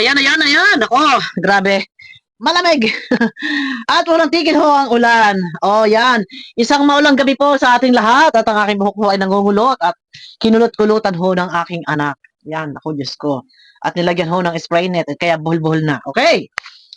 Ayan, ayan, ayan. Ako, grabe. Malamig. At walang tigil ho ang ulan. Oh, yan. Isang maulang gabi po sa ating lahat. At ang aking buhok ho ay nangungulot at kinulot-kulutan ho ng aking anak. Yan, ako Diyos ko. At nilagyan ho ng spray net. Kaya buhol-buhol na. Okay.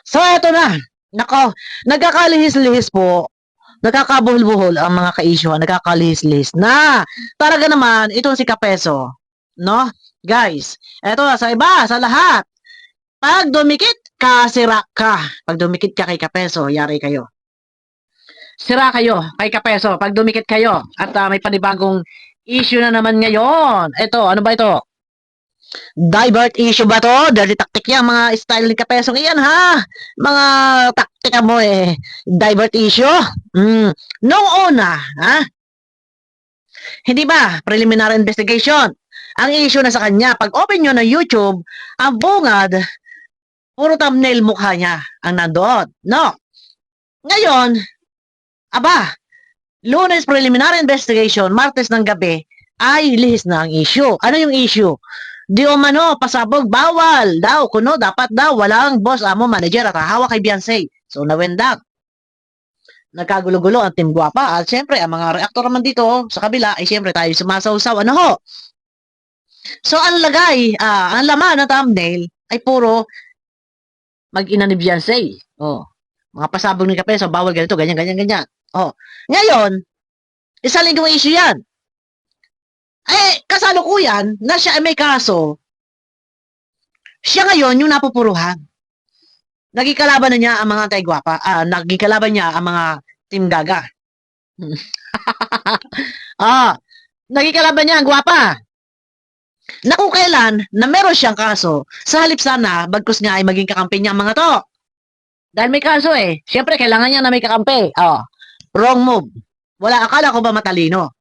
So, eto na. Nako, nagkakalihis-lihis po. Nagkakabuhol-buhol ang mga ka-issue. Nagkakalihis-lihis na. Talaga naman, itong si Kapeso. No? Guys, eto na sa iba, sa lahat. Pag dumikit ka, sira ka. Pag dumikit ka kay Kapeso, yari kayo. Sira kayo kay Kapeso. Pag dumikit kayo. At may panibagong issue na naman ngayon. Ito, ano ba ito? Divert issue ba to? Dirty tactic yan, mga style ni Kapeso. Iyan ha. Mga taktika mo eh. Divert issue? Noong una, ha? Hindi ba? Preliminary investigation. Ang issue na sa kanya, pag open nyo ng YouTube, ang bungad, puro thumbnail mukha niya ang nandoon. No. Ngayon, aba, Lunes preliminary investigation, Martes ng gabi, ay lihis na ang issue. Ano yung issue? Di umano, pasabog, bawal daw, kuno, dapat daw, walang boss, amo, manager, at hawak kay Beyonce. So, nawendak. Nagkagulo-gulo ang Team Guapa. At syempre, ang mga reactor naman dito, sa kabila, ay syempre tayo sumasaw-saw. Ano ho? So, ang lagay, ang laman ng thumbnail, ay puro mag-ina ni Beyonce. Oh. Mga pasabog ni Kapeso, bawal ganito, ganyan, ganyan, ganyan. Oh. Ngayon, isa linggong issue yan. Eh, kasalukuyan, na siya ay may kaso, siya ngayon yung napupuruhan. Nagkikalaban na niya ang mga tayo-gwapa. Nagkikalaban niya ang mga Team Gaga. Nagkikalaban niya ang gwapa. Na kung kailan na meron siyang kaso, sa halip sana, bagkus nga ay maging kakampi niya ang mga to. Dahil may kaso eh. Siyempre, kailangan niya na may kakampi. Wrong move. Wala, akala ko ba matalino?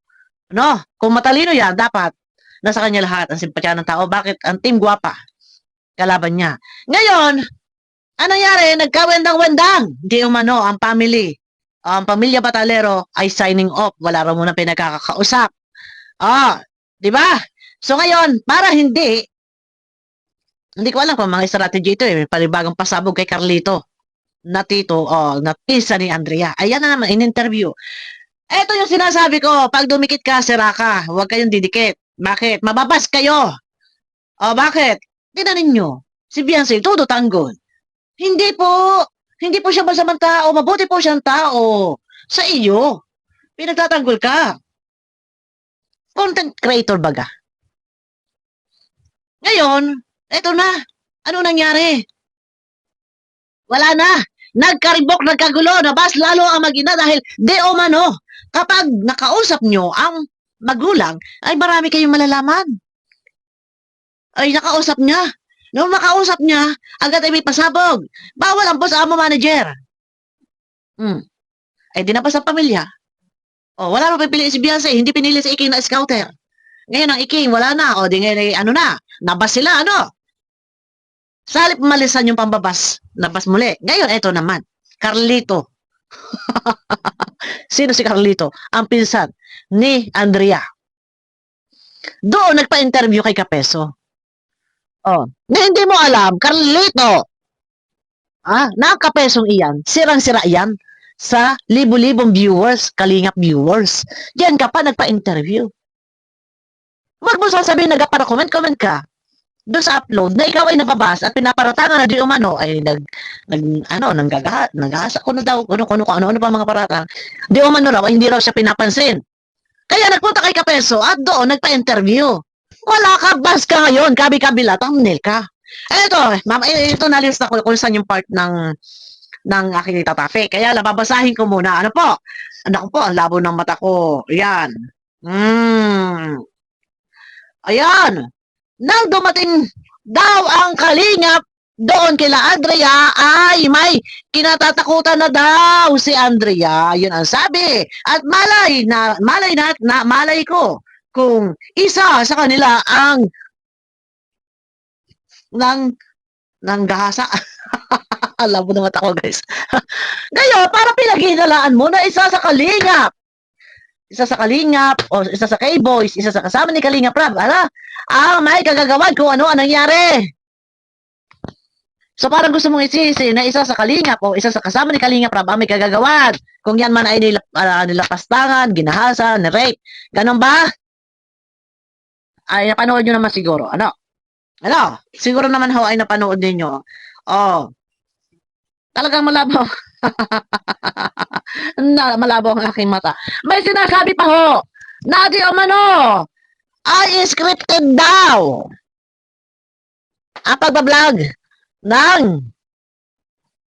No? Kung matalino yan, dapat nasa kanya lahat ang simpatya ng tao. Bakit? Ang Team Guapa, kalaban niya. Ngayon, anong nangyari? Nagkawendang-wendang. Di umano, ang family. Ang pamilya Batalero ay signing off. Wala raw muna pinagkakausap. Di ba? So ngayon, para hindi ko alam kung mga strategy ito eh. Panibagong pasabog kay Carlito na tito, na pisa ni Andrea. Ayan na naman, in-interview. Ito yung sinasabi ko, pag dumikit ka, sira ka. Huwag kayong didikit. Bakit? Mababas kayo. Bakit? Tignan ninyo. Si Beyonce, todo tanggol. Hindi po siya masamang tao. Mabuti po siyang tao. Sa iyo. Pinagtatanggol ka. Content creator baga. Ngayon, eto na. Ano nangyari? Wala na. Nagkaribok, nagkagulo, nabas lalo ang mag-ina dahil de umano, kapag nakausap nyo ang magulang, ay marami kayong malalaman. Ay, nakausap niya. Nung makausap niya, agad ay may pasabog. Bawal ang boss, amo, manager. Ay, dinabas ang pamilya. Wala na pipili si Beyonce, hindi pinili si Iking na scouter. Ngayon ang Iking, wala na. Di ngayon, ano na, nabas sila, ano? Sa halip malisan yung pambabas, nabas muli. Ngayon, eto naman, Carlito. Sino si Carlito? Ang pinsan ni Andrea. Doon nagpa-interview kay Kapeso. Na hindi mo alam, Carlito. Na ang Kapesong iyan, sirang-sira yan sa libo-libong viewers, kalingap viewers. Yan ka pa nagpa-interview. Wag mo sasabihin, nagpa-comment ka doon sa upload na ikaw ay nababasa at pinaparatangan na di umano ay naghahasa ko na daw ano pa mga paratang di umano raw ay hindi raw siya pinapansin, kaya nagpunta kay Kapeso at doon nagpa-interview. Wala ka, bas ka ngayon, kabi-kabila, thumbnail ka. Ito na-list ako kung saan yung part ng aking tatafe, kaya babasahin ko muna. Ano po, ang labo ng mata ko, yan. Ayan. Nang dumating daw ang kalingap doon kila Andrea, ay may kinatatakutan na daw si Andrea. Yun ang sabi. At malay ko kung isa sa kanila ang nang gahasa. Alam mo naman ako, guys. Ngayon, para pinaghinalaan mo na isa sa kalingap o isa sa K-Boys, isa sa kasama ni Kalingap Rab, may kagagawan kung ano ang nangyari. So parang gusto mong isisi na isa sa Kalingap o isa sa kasama ni Kalingap Rab ang may kagagawan. Kung yan man ay nilapastangan, ginahasan, rape. Ganon ba? Ay napanood nyo naman siguro. Ano? Ano? Siguro naman ho ay napanood ninyo. Oh, talagang malabo. Malabo ang aking mata. May sinasabi pa ho. Na di umano ay scripted daw ang pagbablog ng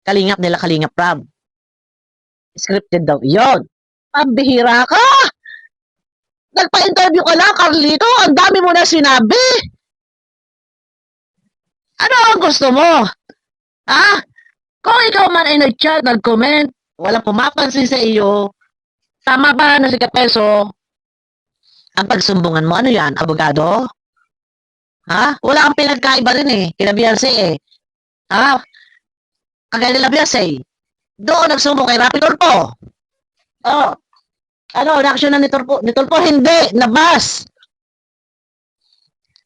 Kalingap nila Kalingap Rab. Scripted daw. Yun. Pambihira ka! Nagpa-interview ka lang, Carlito. Ang dami mo na sinabi. Ano ang gusto mo? Ha? Kung ikaw man ay nag-chat, nag-comment, walang pumapansin sa iyo, tama ba na si Kapeso ang pagsumbungan mo? Ano yan? Abogado? Ha? Wala kang pinagkaiba rin eh. Kina Beyonce eh. Ha? Kagaya nila Beyonce. Doon nagsumbong kay Rapi Tulfo. Oh. Ano? Reaction na ni Tulfo? Ni Tulfo hindi. Nabas.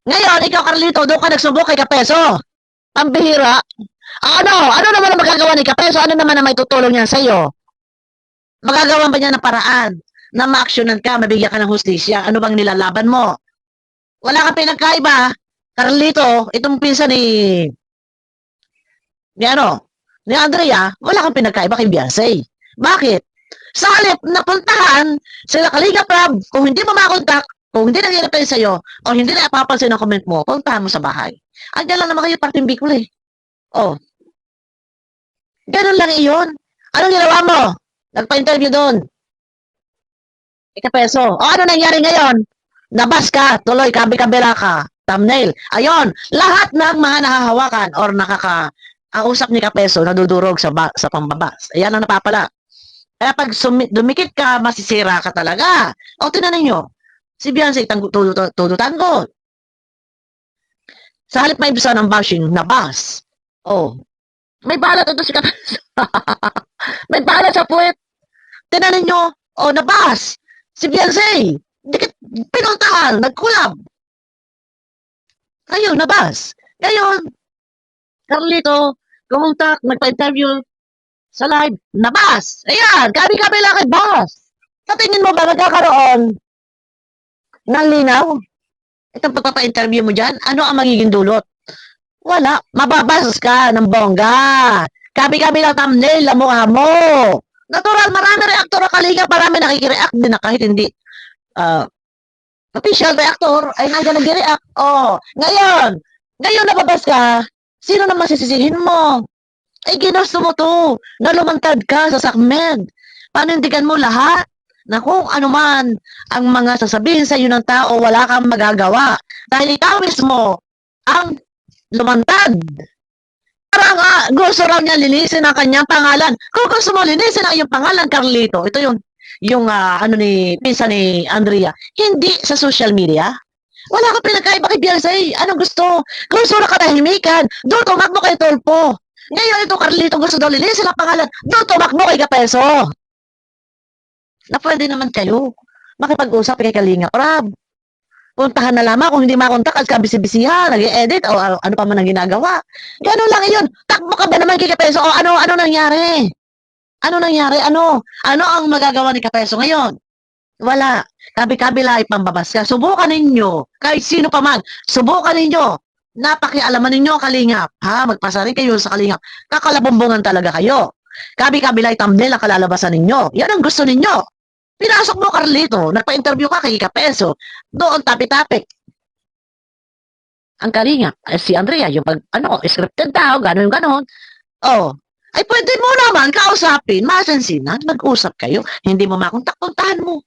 Ngayon, ikaw Carlito, doon ka nagsumbong kay Kapeso. Pambihira. Ano? Ano naman ang magagawa ni Kapeso? Ano naman ang may tutulong niyan sa iyo? Magagawa ba niya ng paraan na ma-actionan ka, mabigyan ka ng hustisya? Ano bang nilalaban mo? Wala kang pinagkaiba. Carlito, itong pinsan ni Andrea, wala kang pinagkaiba kay Beyonce. Bakit? Sa halip na puntahan sila Kalingap Rab, kung hindi mo makontak, kung hindi nangyayari pa sa'yo, o hindi na ipapansin ang comment mo, puntahan mo sa bahay. Andiyan lang naman kayo parting Bicol eh. Oh. Ganun lang iyon. Anong ginawa mo? Nagpa-interview doon. Ika-peso. O ano nangyari ngayon? Nabas ka, tuloy, kabi-kabila ka. Thumbnail. Ayon, lahat ng mga nahahawakan or nakaka-usap ni Kapeso nadudurog sa pambabas. Ayan ang napapala. Kaya pag dumikit ka, masisira ka talaga. O, tinanin nyo. Si Beyonce, tudutan ko. Sa halip may bisa ng bashing, nabas. O, may balat ito si Kapeso. May balat sa puwet. Tinanin nyo. O, nabas. Si Beyonce, dikit pinuntahan, nagkulab. Ayun, nabas. Ngayon, Carlito, kumuntak, nagpa-interview sa live, nabas. Ayan, kabi-kabi lang kay boss. Sa tingin mo ba magkakaroon ng linaw? Itong pagpapa-interview mo dyan, ano ang magiging dulot? Wala. Mababas ka ng bongga. Kabi-kabi lang thumbnail, ang mukha mo. Natural, marami reaktor ang Kalingap, marami nakikireact din na kahit hindi official reactor ay nandiyan nag-react. Oh, ngayon nababas ka, sino na masisisihin mo? Ay ginusto mo to, na lumantad ka sa sakmed. Panindigan mo lahat na kung ano man ang mga sasabihin sa iyo ng tao, wala kang magagawa. Dahil ikaw mismo ang lumantad. Parang gusto raw niya linisin ang kanyang pangalan. Kung gusto mo linisin ang iyong pangalan, Carlito, ito yung pinsan ni Andrea, hindi sa social media. Wala ka pinagkaiba kay Beyonce. Anong gusto? Gusto na katahimikan. Doon tumakbo kay Tulfo. Ngayon ito, Carlito, gusto daw linisin ang pangalan. Doon tumakbo kay Kapeso. Na pwede naman kayo makipag-usap kay Kalingap Rab. Puntahan na lamang kung hindi makontak at kabisi-bisihan, nag-i-edit o ano pa man ang ginagawa. Ganun lang iyon. Takbo ka ba naman kay Kapeso? O ano nangyari? Ano nangyari? Ano ang magagawa ni Kapeso ngayon? Wala. Kabi-kabila ay pambabas ka. Subukan ninyo. Kahit sino pa man. Subukan ninyo. Napakialaman ninyo ang Kalingap. Ha? Magpasa rin kayo sa Kalingap. Kakalabumbungan talaga kayo. Kabi-kabila ay thumbnail ang kalalabasan ninyo. Yan ang gusto ninyo. Pinasok mo, Carlito. Nagpa-interview ka kay Kapeso. Doon, topic-topic. Ang Kalingap, si Andrea, yung scripted daw, gano'n. Oh, ay pwede mo naman kausapin, masansinan, mag-usap kayo. Hindi mo makontak-puntahan mo.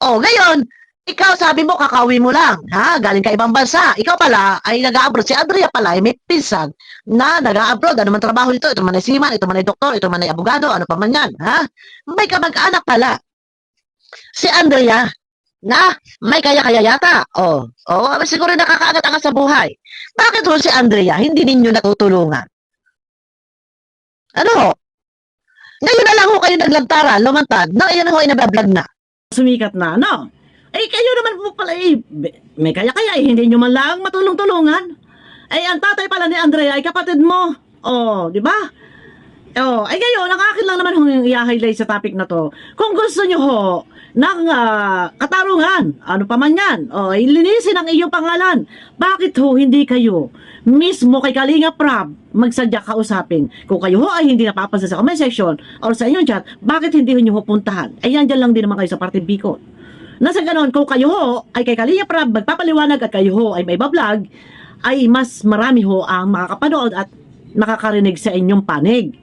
Oh, ngayon, ikaw sabi mo, kakauwi mo lang. Ha? Galing ka ibang bansa. Ikaw pala ay nag-a-abroad. Si Andrea pala ay may pinsan na nag-a-abroad. Ano man trabaho nito? Ito man ay seaman, ito man ay doktor, ito man ay abogado, ano pa man yan. Ha? May kamag-anak pala. Si Andrea, na may kaya-kaya yata. Siguro nakakaangat-angat sa buhay. Bakit ho si Andrea, hindi ninyo natutulungan? Ano? Ngayon na lang ho kayo naglantaran, lumantad, na iyan ho ay nabablog na. Sumikat na, no? Ay, kayo naman po pala, may kaya-kaya, hindi nyo man lang matulong-tulungan. Ay, ang tatay pala ni Andrea ay kapatid mo. Oh, di ba? Oh, ay ngayon, ang akin lang naman hong i-highlight sa topic na to. Kung gusto nyo ho ng katarungan, ano pa man yan, ilinisin ang iyong pangalan. Bakit ho hindi kayo mismo kay Kalinga Prab magsadya kausapin? Kung kayo ho ay hindi napapansin sa comment section or sa inyong chat, bakit hindi nyo ho puntahan? Ay yan dyan lang din naman kayo sa Parte Bicol. Nasa ganon, kung kayo ho ay kay Kalinga Prab magpapaliwanag at kayo ho ay may bablog, ay mas marami ho ang makakapanood at makakarinig sa inyong panig.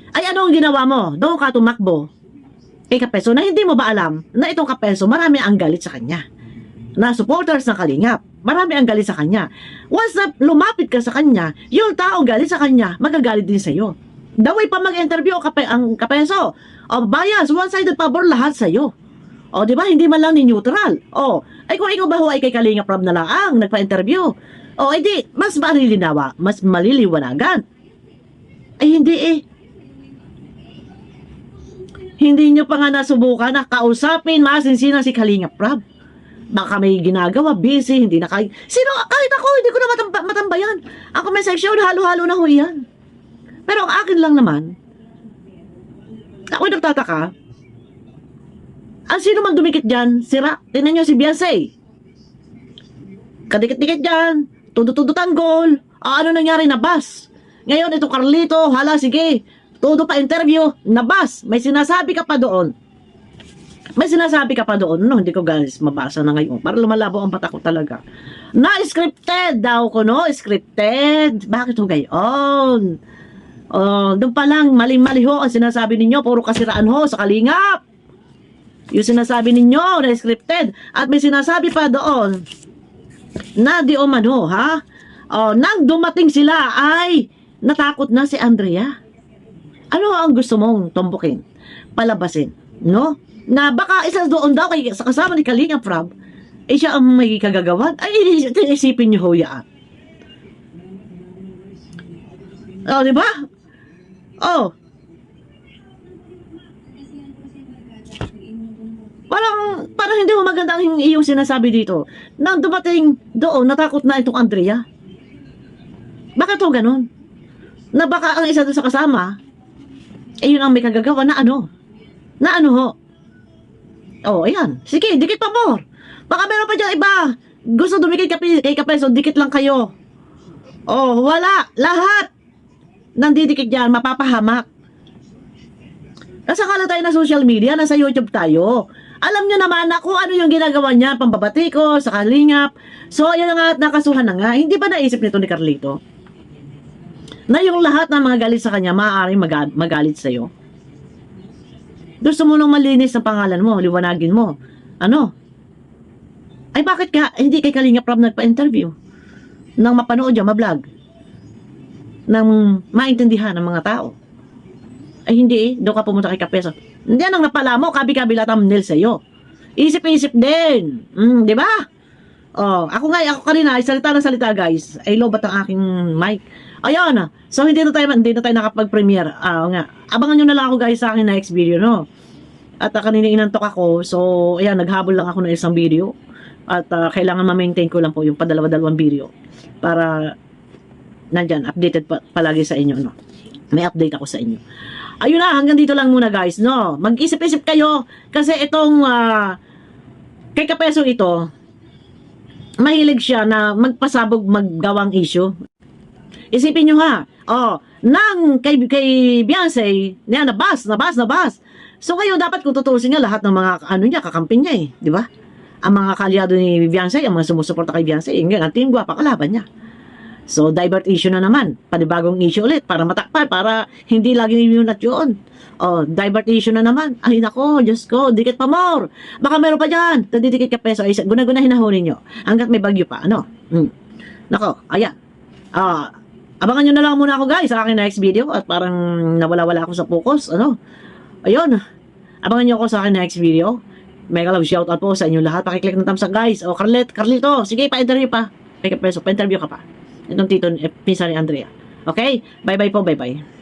Ay ano ang ginawa mo? Doon ka tumakbo kay Kapeso na hindi mo ba alam na itong Kapeso marami ang galit sa kanya, na supporters ng Kalingap marami ang galit sa kanya. Once na lumapit ka sa kanya, yung taong galit sa kanya magagalit din sa iyo. The way pa mag-interview ang Kapeso, bias, one-sided pabor lahat sa iyo. Di ba? Hindi man lang ni neutral. Ay kung ikaw ba ho ay kay Kalinga Prab na lang ang nagpa-interview, edi mas malilinawa, mas maliliwanagan. Ay hindi Hindi nyo pa nga nasubukan na kausapin masinsinan si Kalinga Prab. Baka may ginagawa, busy, hindi na kaya. Kahit ako, hindi ko na matambayan. Ang comment section, halo-halo na ho yan. Pero ang akin lang naman, ako nagtataka, ang sino man dumikit dyan, sira. Tingnan nyo si Beyonce. Kadikit-dikit dyan, tudo-tudo tanggol. Ano nangyari na bus? Ngayon, ito Carlito, hala, sige. Todo pa interview, nabas. May sinasabi ka pa doon. No, hindi ko guys mabasa na ngayon. Para lumalabo ang mata ko talaga. Na-scripted daw ko, no? Scripted. Bakit ho gayon? Doon pa lang, mali-mali ho ang sinasabi ninyo. Puro kasiraan ho sa Kalingap. Yung sinasabi ninyo, na-scripted. At may sinasabi pa doon, na di oman ho, ha? Nang dumating sila ay natakot na si Andrea. Ano ang gusto mong tumbukin? Palabasin, no? Na baka isa doon daw kay sa kasama ni Kalinga Prab, siya ang may kagagawan. Ay, isipin niyo ho yan. Di ba? Parang hindi mo maganda ang iyong sinasabi dito. Nang dumating doon, natakot na itong Andrea. Bakit ho ganun? Na baka ang isa doon sa kasama, yun ang may kagagawa na ano ho. Ayan. Sige, dikit pa more. Baka meron pa dyan iba. Gusto dumikit kay Kapeso, dikit lang kayo. Wala. Lahat nandidikit dyan, mapapahamak. Kasakala tayo na social media, nasa YouTube tayo. Alam nyo naman na kung ano yung ginagawa niya, pambabati ko, sa Kalingap. So, ayan na nga, nakasuhan na nga. Hindi ba naisip nito ni Carlito? Na yung lahat ng mga galit sa kanya, maaaring magalit sa iyo. Gusto mo nung malinis ang pangalan mo, liwanagin mo. Ay bakit ka, hindi kay Kalinga Prab nagpa-interview? Nang mapanood niya, mablog. Nang maintindihan ng mga tao. Ay hindi doon ka pumunta kay Kapeso. Hindi ang napala mo, kabi-kabila thumbnail sa iyo. Isip-isip din. Di ba? Ako kanina, salita ng salita guys. Ay lobat ang aking mic. Ayun, so hindi na tayo nakapag-premiere. Abangan nyo na lang ako guys sa akin next video, no? At kanina inantok ako, so ayan, naghabol lang ako ng isang video. At kailangan ma-maintain ko lang po yung padalawa-dalawang video para nandyan, updated palagi sa inyo, no? May update ako sa inyo. Ayun na, hanggang dito lang muna guys, no? Mag-isip-isip kayo kasi itong kay Kapeso ito, mahilig siya na magpasabog maggawang issue. Isipin nyo ha, nang kay Beyonce, nabas. So ngayon dapat kung tutusin niya lahat ng mga kakampi niya di ba? Ang mga kalyado ni Beyonce, ang mga sumusuporta kay Beyonce, yung ang team gwapa kalaban niya. So divert issue na naman, panibagong issue ulit para matakpan, para hindi lagi yun at yun. Divert issue na naman. Ay nako, Diyos ko, dikit pa more. Baka meron pa dyan, tadidikit ka peso, guna-gunahin na hunin nyo, hanggat may bagyo pa, Nako, ayan. Abangan nyo na lang muna ako guys sa akin next video at parang nawala-wala ako sa focus, ayun, abangan nyo ako sa akin next video. Mega love shoutout po sa inyo lahat, pakiclick ng thumbs up guys. Carlito, sige pa-interview pa, may Kapeso, pa-interview ka pa itong tito, pinsan ni Andrea. Okay, bye-bye po, bye-bye.